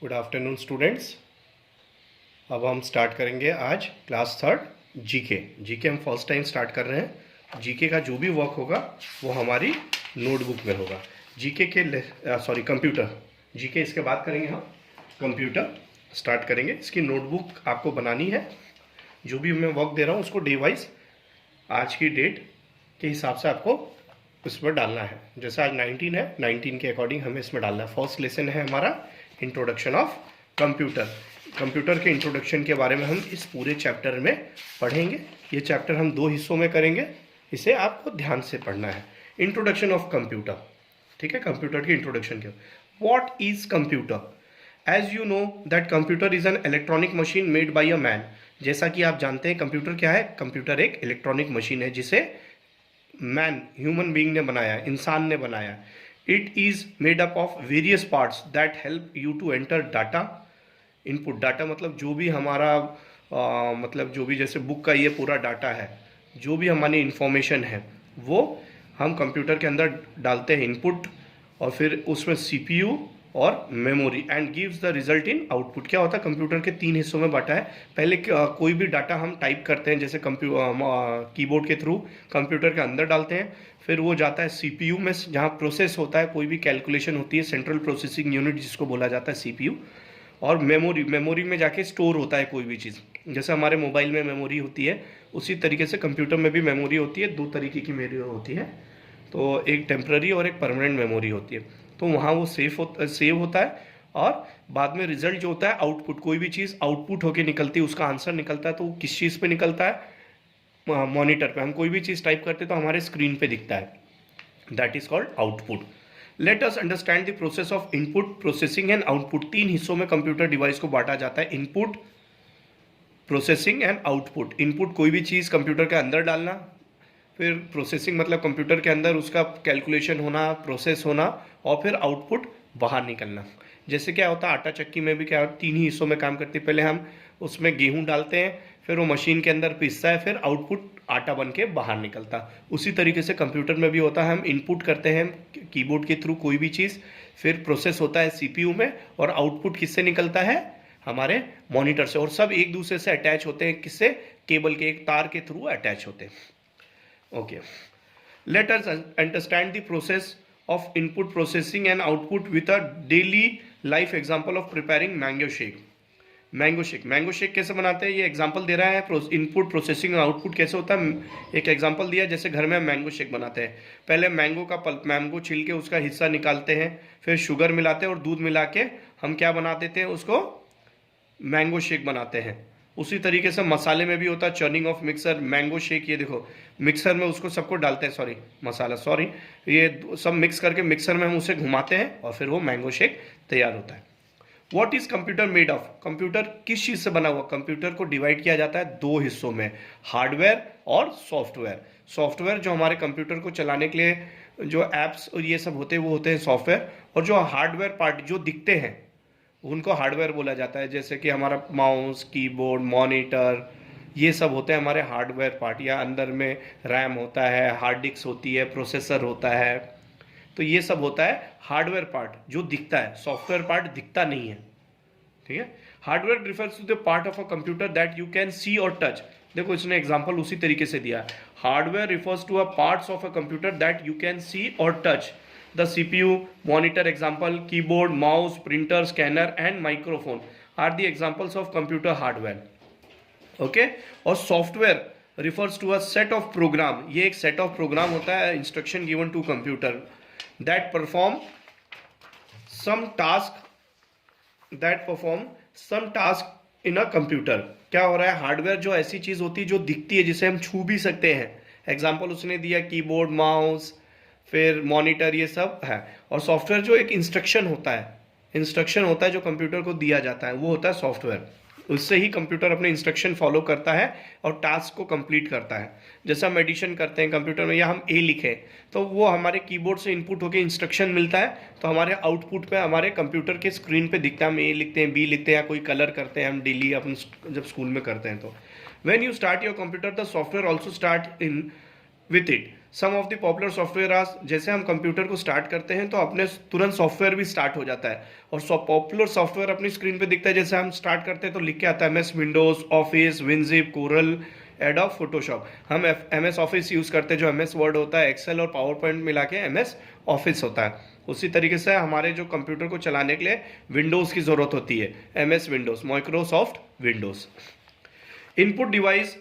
Good afternoon students. अब हम start करेंगे आज क्लास थर्ड जीके हम फर्स्ट टाइम स्टार्ट कर रहे हैं। जीके का जो भी वर्क होगा वो हमारी नोटबुक में होगा। जीके के कंप्यूटर जीके इसके बाद करेंगे हम कंप्यूटर स्टार्ट करेंगे। इसकी नोटबुक आपको बनानी है। जो भी मैं वर्क दे रहा हूँ उसको डे वाइज आज की डेट के हिसाब से आपको इसमें डालना है। जैसे आज 19 है, 19 के अकॉर्डिंग हमें इसमें डालना है। फर्स्ट लेसन है हमारा इंट्रोडक्शन ऑफ कंप्यूटर। कंप्यूटर के इंट्रोडक्शन के बारे में हम इस पूरे चैप्टर में पढ़ेंगे। ये चैप्टर हम 2 हिस्सों में करेंगे, इसे आपको ध्यान से पढ़ना है। इंट्रोडक्शन ऑफ कंप्यूटर, ठीक है, कंप्यूटर की इंट्रोडक्शन के। What is computer? As you know that computer is an electronic machine made by a man. जैसा कि आप जानते हैं कंप्यूटर क्या है। कंप्यूटर एक इलेक्ट्रॉनिक मशीन है जिसे मैन, ह्यूमन बीइंग ने बनाया, इंसान ने बनाया। It is made up of various parts that help you to enter data. Input data मतलब जो भी हमारा मतलब जो भी जैसे बुक का ये पूरा डाटा है, जो भी हमारी इंफॉर्मेशन है वो हम कंप्यूटर के अंदर डालते हैं इनपुट, और फिर उसमें सीपीयू और memory and gives the result in output. क्या होता है, कंप्यूटर के 3 हिस्सों में बांटा है। पहले कोई भी डाटा हम टाइप करते हैं जैसे कीबोर्ड के थ्रू कंप्यूटर के अंदर डालते हैं, फिर वो जाता है सीपीयू में जहाँ प्रोसेस होता है, कोई भी कैलकुलेशन होती है, सेंट्रल प्रोसेसिंग यूनिट जिसको बोला जाता है सीपीयू, और मेमोरी में जाके स्टोर होता है कोई भी चीज़। जैसे हमारे मोबाइल में मेमोरी होती है उसी तरीके से कंप्यूटर में भी मेमोरी होती है। 2 तरीके की मेमोरी होती है, तो एक टेम्पररी और एक परमानेंट मेमोरी होती है। तो वहाँ वो सेव होता है, और बाद में रिजल्ट जो होता है आउटपुट, कोई भी चीज़ आउटपुट होके निकलती है, उसका आंसर निकलता है, तो वो किस चीज़ पे निकलता है, मॉनिटर पे। हम कोई भी चीज़ टाइप करते हैं तो हमारे स्क्रीन पे दिखता है, that is called output. Let us understand the process of input, processing and output. 3 हिस्सों में कंप्यूटर डिवाइस को बांटा जाता है, input, processing and output. Input कोई भी चीज़ कंप्यूटर के अंदर डालना, फिर प्रोसेसिंग मतलब कंप्यूटर के अंदर उसका कैलकुलेशन होना, प्रोसेस होना, और फिर आउटपुट बाहर निकलना। जैसे क्या होता है आटा चक्की में भी क्या होता है, 3 ही हिस्सों में काम करती है। पहले हम उसमें गेहूं डालते हैं, फिर वो मशीन के अंदर पिसता है, फिर आउटपुट आटा बन के बाहर निकलता। उसी तरीके से कंप्यूटर में भी होता है। हम इनपुट करते हैं कीबोर्ड के थ्रू कोई भी चीज़, फिर प्रोसेस होता है सीपीयू में, और आउटपुट किससे निकलता है, हमारे मॉनिटर से। और सब एक दूसरे से अटैच होते हैं, किससे, केबल के एक तार के थ्रू अटैच होते हैं। Okay, let us understand the process of input processing and output with a daily life example of preparing mango shake. Mango shake कैसे बनाते हैं ये एग्जांपल दे रहा है। इनपुट, प्रोसेसिंग और आउटपुट कैसे होता है, एक एग्जांपल दिया। जैसे घर में हम मैंगो शेक बनाते हैं, पहले मैंगो का पल्प, मैंगो छिल के उसका हिस्सा निकालते हैं, फिर शुगर मिलाते हैं और दूध मिला के हम क्या बना देते हैं, उसको मैंगो शेक बनाते हैं। उसी तरीके से मसाले में भी होता है churning of mixer, mango shake. ये देखो मिक्सर में उसको सबको डालते हैं, ये सब मिक्स करके मिक्सर में हम उसे घुमाते हैं और फिर वो मैंगो शेक तैयार होता है। What is computer made of? Computer किस चीज़ से बना हुआ? कंप्यूटर को डिवाइड किया जाता है 2 हिस्सों में, हार्डवेयर और सॉफ्टवेयर। सॉफ्टवेयर जो हमारे कंप्यूटर को चलाने के लिए जो एप्स और ये सब होते हैं वो होते हैं सॉफ्टवेयर, और जो हार्डवेयर पार्ट जो दिखते हैं उनको हार्डवेयर बोला जाता है। जैसे कि हमारा माउस, कीबोर्ड, मॉनिटर, ये सब होते हैं हमारे हार्डवेयर पार्ट। या अंदर में रैम होता है, हार्ड डिस्क होती है, प्रोसेसर होता है, तो ये सब होता है हार्डवेयर पार्ट जो दिखता है। सॉफ्टवेयर पार्ट दिखता नहीं है, ठीक है। Hardware refers to the part of a computer that you can see और टच। देखो इसने एग्जांपल उसी तरीके से दिया। Hardware refers to a parts of a computer that you can see और touch. The CPU, monitor example, keyboard, mouse, printer, scanner and microphone are the examples of computer hardware. Okay? और software refers to a set of program. ये एक set of program होता है, instruction given to computer that perform some task in a computer. क्या हो रहा है, hardware जो ऐसी चीज होती है जो दिखती है, जिसे हम छू भी सकते हैं। एग्जाम्पल उसने दिया कीबोर्ड, माउस, फिर मॉनिटर, ये सब है। और सॉफ्टवेयर जो एक इंस्ट्रक्शन होता है जो कंप्यूटर को दिया जाता है, वो होता है सॉफ्टवेयर। उससे ही कंप्यूटर अपने इंस्ट्रक्शन फॉलो करता है और टास्क को कंप्लीट करता है। जैसे हम एडिशन करते हैं कंप्यूटर में, या हम ए लिखें तो वो हमारे कीबोर्ड से इनपुट होकर इंस्ट्रक्शन मिलता है, तो हमारे आउटपुट पे हमारे कंप्यूटर के स्क्रीन पे दिखता है। हम ए लिखते हैं, बी लिखते हैं, या कोई कलर करते हैं हम डेली अपन जब स्कूल में करते हैं। तो when you start your computer the software also start in with it. Some of the popular software are, जैसे हम कंप्यूटर को स्टार्ट करते हैं तो अपने तुरंत सॉफ्टवेयर भी स्टार्ट हो जाता है, और पॉपुलर सॉफ्टवेयर अपनी स्क्रीन पे दिखता है। जैसे हम स्टार्ट करते हैं तो लिख के आता है MS Windows, office, WinZip, coral, adobe Photoshop. हम MS ऑफिस यूज़ करते हैं, जो MS वर्ड होता है, एक्सेल और पावर पॉइंट मिला के MS ऑफिस होता है। उसी तरीके से हमारे जो कंप्यूटर को चलाने के लिए विंडोज़ की ज़रूरत होती है, MS Windows, Microsoft Windows. Input device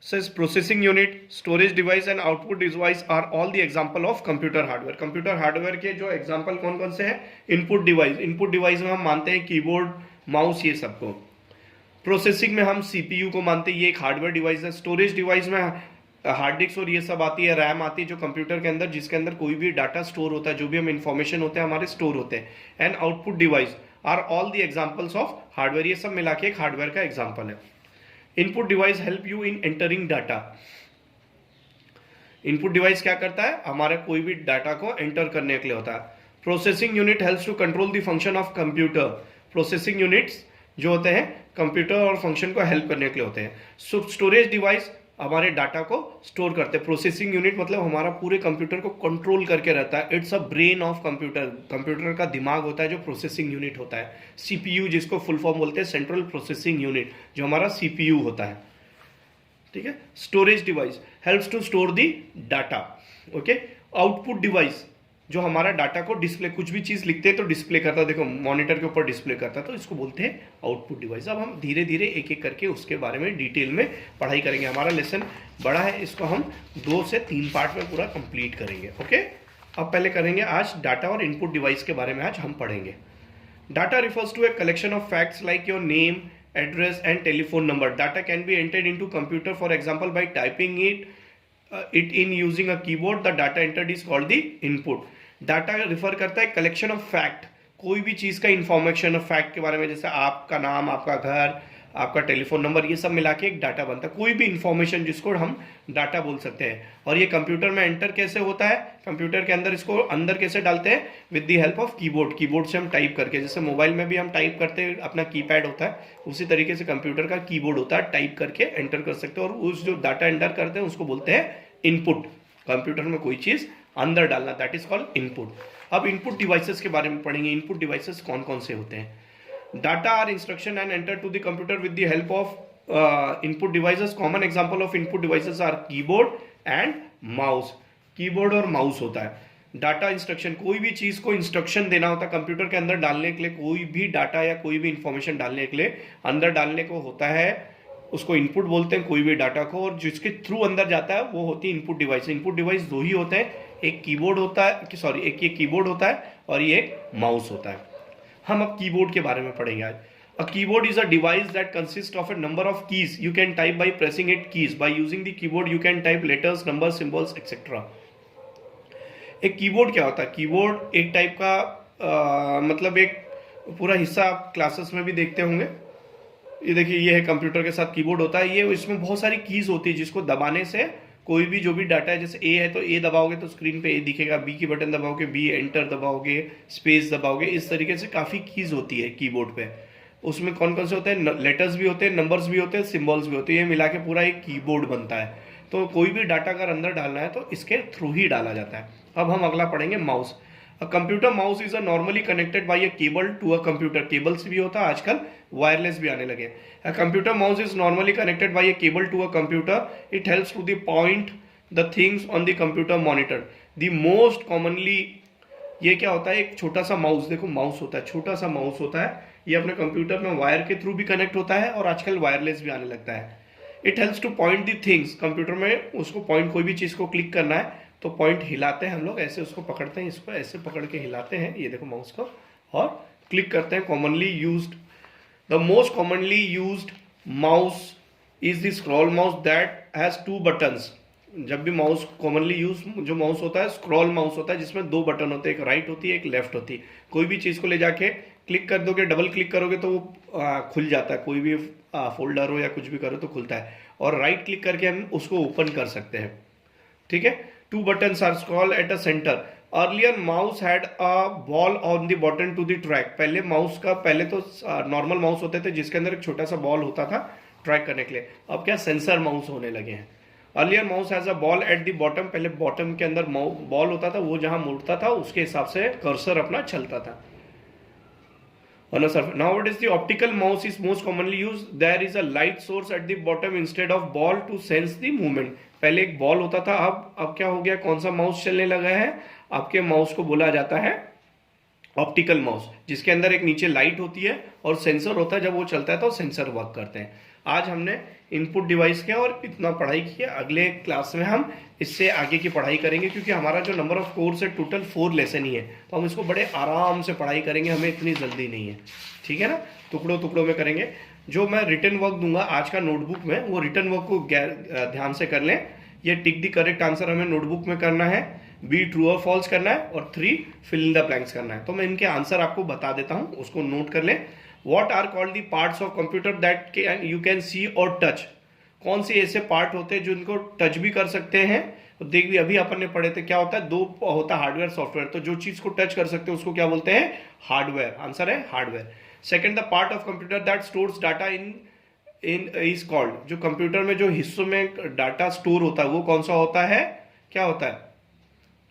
says processing unit, storage device and output device are all the example of computer hardware। Computer hardware के जो एग्जांपल कौन कौन से हैं? इनपुट डिवाइस, इनपुट डिवाइस में हम मानते हैं कीबोर्ड, माउस, ये सबको। प्रोसेसिंग में हम CPU को मानते हैं, ये एक हार्डवेयर डिवाइस है। स्टोरेज डिवाइस में हार्ड डिस्क और ये सब आती है, रैम आती है जो कंप्यूटर के अंदर, जिसके अंदर कोई भी डाटा स्टोर होता है, जो भी हम इंफॉर्मेशन होते हैं हमारे स्टोर होते हैं। And output device are all the examples of hardware, ये सब मिला के एक हार्डवेयर का एग्जांपल है। Input device help you in entering data. Input device क्या करता है? हमारे कोई भी डाटा को एंटर करने के लिए होता है। Processing unit helps to control the function of computer. Processing units जो होते हैं कंप्यूटर और फंक्शन को हेल्प करने के लिए होते हैं। स्टोरेज डिवाइस हमारे डाटा को स्टोर करते हैं। प्रोसेसिंग यूनिट मतलब हमारा पूरे कंप्यूटर को कंट्रोल करके रहता है। It's a brain of computer. Computer का दिमाग होता है जो प्रोसेसिंग यूनिट होता है। CPU जिसको फुल फॉर्म बोलते हैं सेंट्रल प्रोसेसिंग यूनिट, जो हमारा CPU होता है। ठीक है। Storage device helps to store the data. Okay. Output device जो हमारा डाटा को डिस्प्ले, कुछ भी चीज लिखते हैं तो डिस्प्ले करता है, देखो मॉनिटर के ऊपर डिस्प्ले करता है, तो इसको बोलते हैं आउटपुट डिवाइस। अब हम धीरे धीरे एक एक करके उसके बारे में डिटेल में पढ़ाई करेंगे। हमारा लेसन बड़ा है, इसको हम 2 से 3 पार्ट में पूरा कंप्लीट करेंगे। ओके। अब पहले करेंगे आज डाटा और इनपुट डिवाइस के बारे में आज हम पढ़ेंगे। Data refers to a collection of facts like your name, address and telephone number. Data can be entered into computer for example by typing it in using a keyboard. The data entered is called the input. Data refer करता है collection of fact, कोई भी चीज का information of fact के बारे में, जैसे आपका नाम, आपका घर, आपका टेलीफोन नंबर, ये सब मिला के एक डाटा बनता है। कोई भी इंफॉर्मेशन जिसको हम डाटा बोल सकते हैं। और ये कंप्यूटर में एंटर कैसे होता है? कंप्यूटर के अंदर इसको अंदर कैसे डालते हैं? With the help of keyboard. Keyboard से हम टाइप करके, जैसे मोबाइल में भी हम टाइप करते हैं, अपना कीपैड होता है, उसी तरीके से कंप्यूटर का कीबोर्ड होता है, टाइप करके एंटर कर सकते हैं। और उस जो डाटा एंटर करते हैं उसको बोलते हैं इनपुट। कंप्यूटर में कोई चीज अंदर डालना, दैट इज कॉल्ड इनपुट। अब इनपुट डिवाइसेस के बारे में पढ़ेंगे। इनपुट डिवाइसेस कौन कौन से होते हैं? Data are instruction and enter to the computer with the help of input devices. Common example of input devices are keyboard and mouse. Keyboard और माउस होता है। डाटा इंस्ट्रक्शन, कोई भी चीज को इंस्ट्रक्शन देना होता है कंप्यूटर के अंदर डालने के लिए, कोई भी डाटा या कोई भी इंफॉर्मेशन डालने के लिए अंदर डालने को होता है, उसको इनपुट बोलते हैं कोई भी डाटा को। और जिसके थ्रू अंदर जाता है वो होती है इनपुट डिवाइस। इनपुट डिवाइस 2 ही होते हैं, एक कीबोर्ड होता है, सॉरी एक ये कीबोर्ड होता है और ये एक माउस होता है। हम अब कीबोर्ड के बारे में पढ़ेंगे आज। A keyboard is a device that consist of a number of keys. You can type by pressing it keys. By using the keyboard you can type letters, numbers, symbols etcetera. एक keyboard क्या होता है? Keyboard एक type का मतलब एक पूरा हिस्सा आप क्लासेस में भी देखते होंगे। ये देखिए, ये है कंप्यूटर के साथ कीबोर्ड होता है। ये इसमें बहुत सारी कीज होती है जिसको दबाने से कोई भी जो भी डाटा है, जैसे ए है तो ए दबाओगे तो स्क्रीन पे ए दिखेगा, बी की बटन दबाओगे बी, एंटर दबाओगे, स्पेस दबाओगे, इस तरीके से काफ़ी कीज होती है कीबोर्ड पे। उसमें कौन कौन से होते हैं? लेटर्स भी होते हैं, नंबर्स भी होते हैं, सिम्बल्स भी होते हैं। ये मिला के पूरा एक कीबोर्ड बनता है। तो कोई भी डाटा अगर अंदर डालना है तो इसके थ्रू ही डाला जाता है। अब हम अगला पढ़ेंगे mouse. A computer mouse is a normally connected by a cable to a computer. Cables भी होता है, आजकल वायरलेस भी आने लगे। A computer mouse is normally connected by a cable to a computer. It helps to the point the things on the computer monitor. The most commonly, ये क्या होता है? एक छोटा सा माउस, देखो माउस होता है, छोटा सा माउस होता है। ये अपने कंप्यूटर में वायर के थ्रू भी कनेक्ट होता है और आजकल वायरलेस भी आने लगता है। It helps two point the things. Computer में उसको पॉइंट, कोई भी चीज को क्लिक करना है तो पॉइंट हिलाते हैं हम लोग, ऐसे उसको पकड़ते हैं, इसको ऐसे पकड़ के हिलाते हैं, ये देखो माउस को, और क्लिक करते हैं। Commonly used, the most commonly used mouse is the scroll mouse that has 2 buttons. जब भी माउस कॉमनली यूज जो माउस होता है स्क्रॉल माउस होता है, जिसमें 2 बटन होते हैं, एक राइट होती है एक लेफ्ट होती है। कोई भी चीज को ले जाके क्लिक कर दोगे, डबल क्लिक करोगे तो वो खुल जाता है। कोई भी फोल्डर हो या कुछ भी करो तो खुलता है। और राइट क्लिक करके हम उसको ओपन कर सकते हैं। ठीक है। 2 buttons are scroll at a center. Earlier mouse had a ball on the button to the track. पहले माउस का, पहले तो नॉर्मल माउस होते थे जिसके अंदर एक छोटा सा बॉल होता था ट्रैक करने के लिए। अब क्या सेंसर माउस होने लगे हैं। Earlier mouse has a ball at the bottom, पहले बॉटम के अंदर बॉल होता था, वो जहां मुड़ता था उसके हिसाब से कर्सर अपना चलता था on a surface. Now what is the optical mouse is most commonly used. There is a light source at the bottom instead of ball to sense the movement. पहले एक बॉल होता था, अब क्या हो गया, कौन सा माउस चलने लगा है, आपके माउस को बोला जाता है ऑप्टिकल माउस, जिसके अंदर एक नीचे लाइट होती है और सेंसर होता है, जब वो चलता है तो सेंसर वर्क करते हैं। आज हमने इनपुट डिवाइस किया और इतना पढ़ाई किया, अगले क्लास में हम इससे आगे की पढ़ाई करेंगे, क्योंकि हमारा जो नंबर ऑफ कोर्स है टोटल 4 लेसन ही है, तो हम इसको बड़े आराम से पढ़ाई करेंगे, हमें इतनी जल्दी नहीं है, ठीक है ना, टुकड़ों टुकड़ों में करेंगे। जो मैं रिटन वर्क दूंगा आज का नोटबुक में, वो रिटन वर्क को ध्यान से कर लें। ये टिक द करेक्ट आंसर हमें नोटबुक में करना है, बी ट्रू और फॉल्स करना है, और 3 फिल इन द ब्लैंक्स करना है। तो मैं इनके आंसर आपको बता देता हूं, उसको नोट कर लें। What are called the parts of computer that you can see और टच। कौन से ऐसे पार्ट होते हैं जिनको टच भी कर सकते हैं। तो देख भी अभी अपन ने पढ़े थे, क्या होता है, 2 होता है हार्डवेयर सॉफ्टवेयर, तो जो चीज को टच कर सकते हैं उसको क्या बोलते हैं, हार्डवेयर। आंसर है hardware. Second, the part of computer that stores data in is called. जो कंप्यूटर में जो हिस्सों में डाटा स्टोर होता है वो कौन सा होता है, क्या होता है,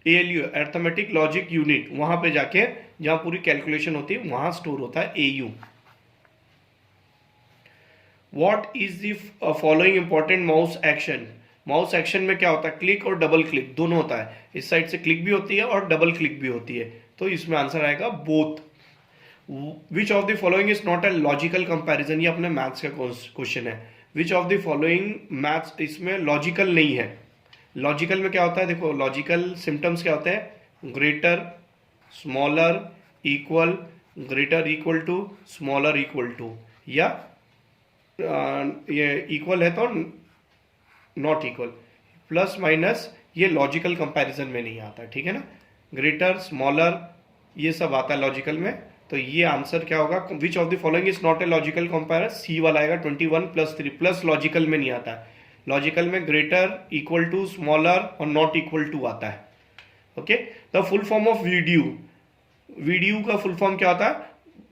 ALU, अर्थमेटिक लॉजिक यूनिट। वहां पे जाके जहां पूरी कैलकुलेशन होती है वहां स्टोर होता है AU। What is the following important mouse action. Mouse action में क्या होता है, क्लिक और डबल क्लिक दोनों होता है, इस साइड से क्लिक भी होती है और डबल क्लिक भी होती है, तो इसमें आंसर आएगा both. Which of the following is not a logical comparison, ये अपने मैथ्स का क्वेश्चन है। विच ऑफ द फॉलोइंग मैथ्स, इसमें लॉजिकल नहीं है। लॉजिकल में क्या होता है, देखो लॉजिकल सिम्टम्स क्या होते हैं, greater, smaller, equal, greater equal to, smaller equal to, या ये इक्वल है तो नॉट इक्वल, प्लस माइनस, ये लॉजिकल कंपैरिजन में नहीं आता, ठीक है ना। ग्रेटर, स्मॉलर, ये सब आता है लॉजिकल में, तो ये आंसर क्या होगा, which of the following is not a logical comparison, C वाला आएगा 21 + 3, प्लस लॉजिकल में नहीं आता है। लॉजिकल में ग्रेटर, इक्वल टू, स्मॉलर और नॉट इक्वल टू आता है। Okay, the full form of video. Video का फुल फॉर्म क्या होता है,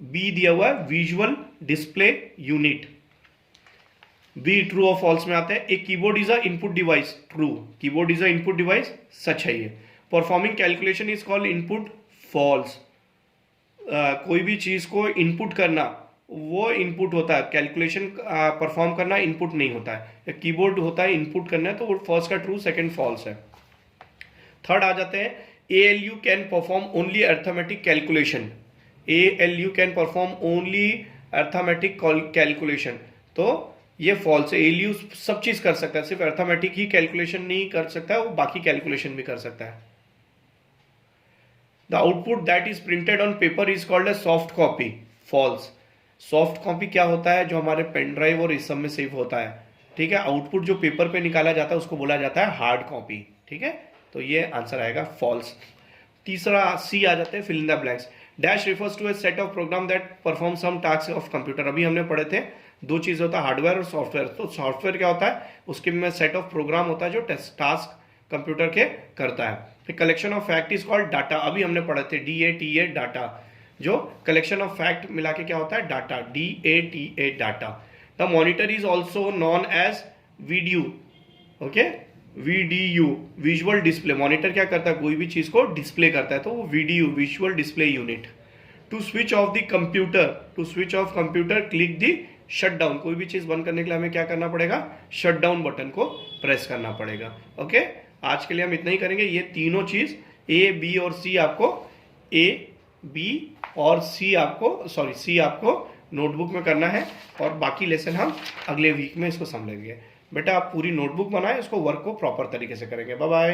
बी दिया हुआ है, visual display unit. B true और फॉल्स में आता है। A keyboard is a input device, true, keyboard is a input device, सच है ये। Performing calculation is called input, false. कोई भी चीज को इनपुट करना वो इनपुट होता है, कैलकुलेशन परफॉर्म करना इनपुट नहीं होता है। कीबोर्ड होता है इनपुट करना है, तो वो फर्स्ट का ट्रू, सेकंड फॉल्स है। थर्ड आ जाते हैं, ALU can perform only arithmetic calculation. ALU can perform only arithmetic calculation, तो ये फॉल्स है। ALU सब चीज कर सकता है, सिर्फ अर्थमेटिक ही कैलकुलेशन नहीं कर सकता है, वो बाकी कैलकुलेशन भी कर सकता है। The output that is printed on paper is called a soft copy, false. Soft copy क्या होता है, जो हमारे पेन ड्राइव और इस सब में सेव होता है, ठीक है। आउटपुट जो पेपर पे निकाला जाता है उसको बोला जाता है हार्ड कॉपी, ठीक है, तो ये आंसर आएगा फॉल्स। तीसरा सी आ जाते हैं, fill in the blanks. Dash refers to a set of program that perform some task of computer. अभी हमने पढ़े थे 2 चीज होता है, हार्डवेयर और सॉफ्टवेयर। तो सॉफ्टवेयर क्या होता है, उसके में सेट ऑफ प्रोग्राम होता है जो टास्क कंप्यूटर के करता है। फिर collection of fact is called data, अभी हमने पढ़े थे DATA, डाटा। जो कलेक्शन ऑफ फैक्ट मिला के क्या होता है, data, DATA, data. The monitor is also known as video, okay, VDU, visual display. Monitor क्या करता है, कोई भी चीज को डिस्प्ले करता है, तो वो VDU, visual display unit. To switch off the computer, to switch off computer click the shut down. कोई भी चीज बंद करने के लिए हमें क्या करना पड़ेगा, शट डाउन बटन को प्रेस करना पड़ेगा। ओके, आज के लिए हम इतना ही करेंगे। ये तीनों चीज A, B और C आपको, A, B और C आपको नोटबुक में करना है, और बाकी लेसन हम अगले वीक में इसको समझेंगे। बेटा आप पूरी नोटबुक बनाएं, इसको वर्क को प्रॉपर तरीके से करेंगे। Bye bye.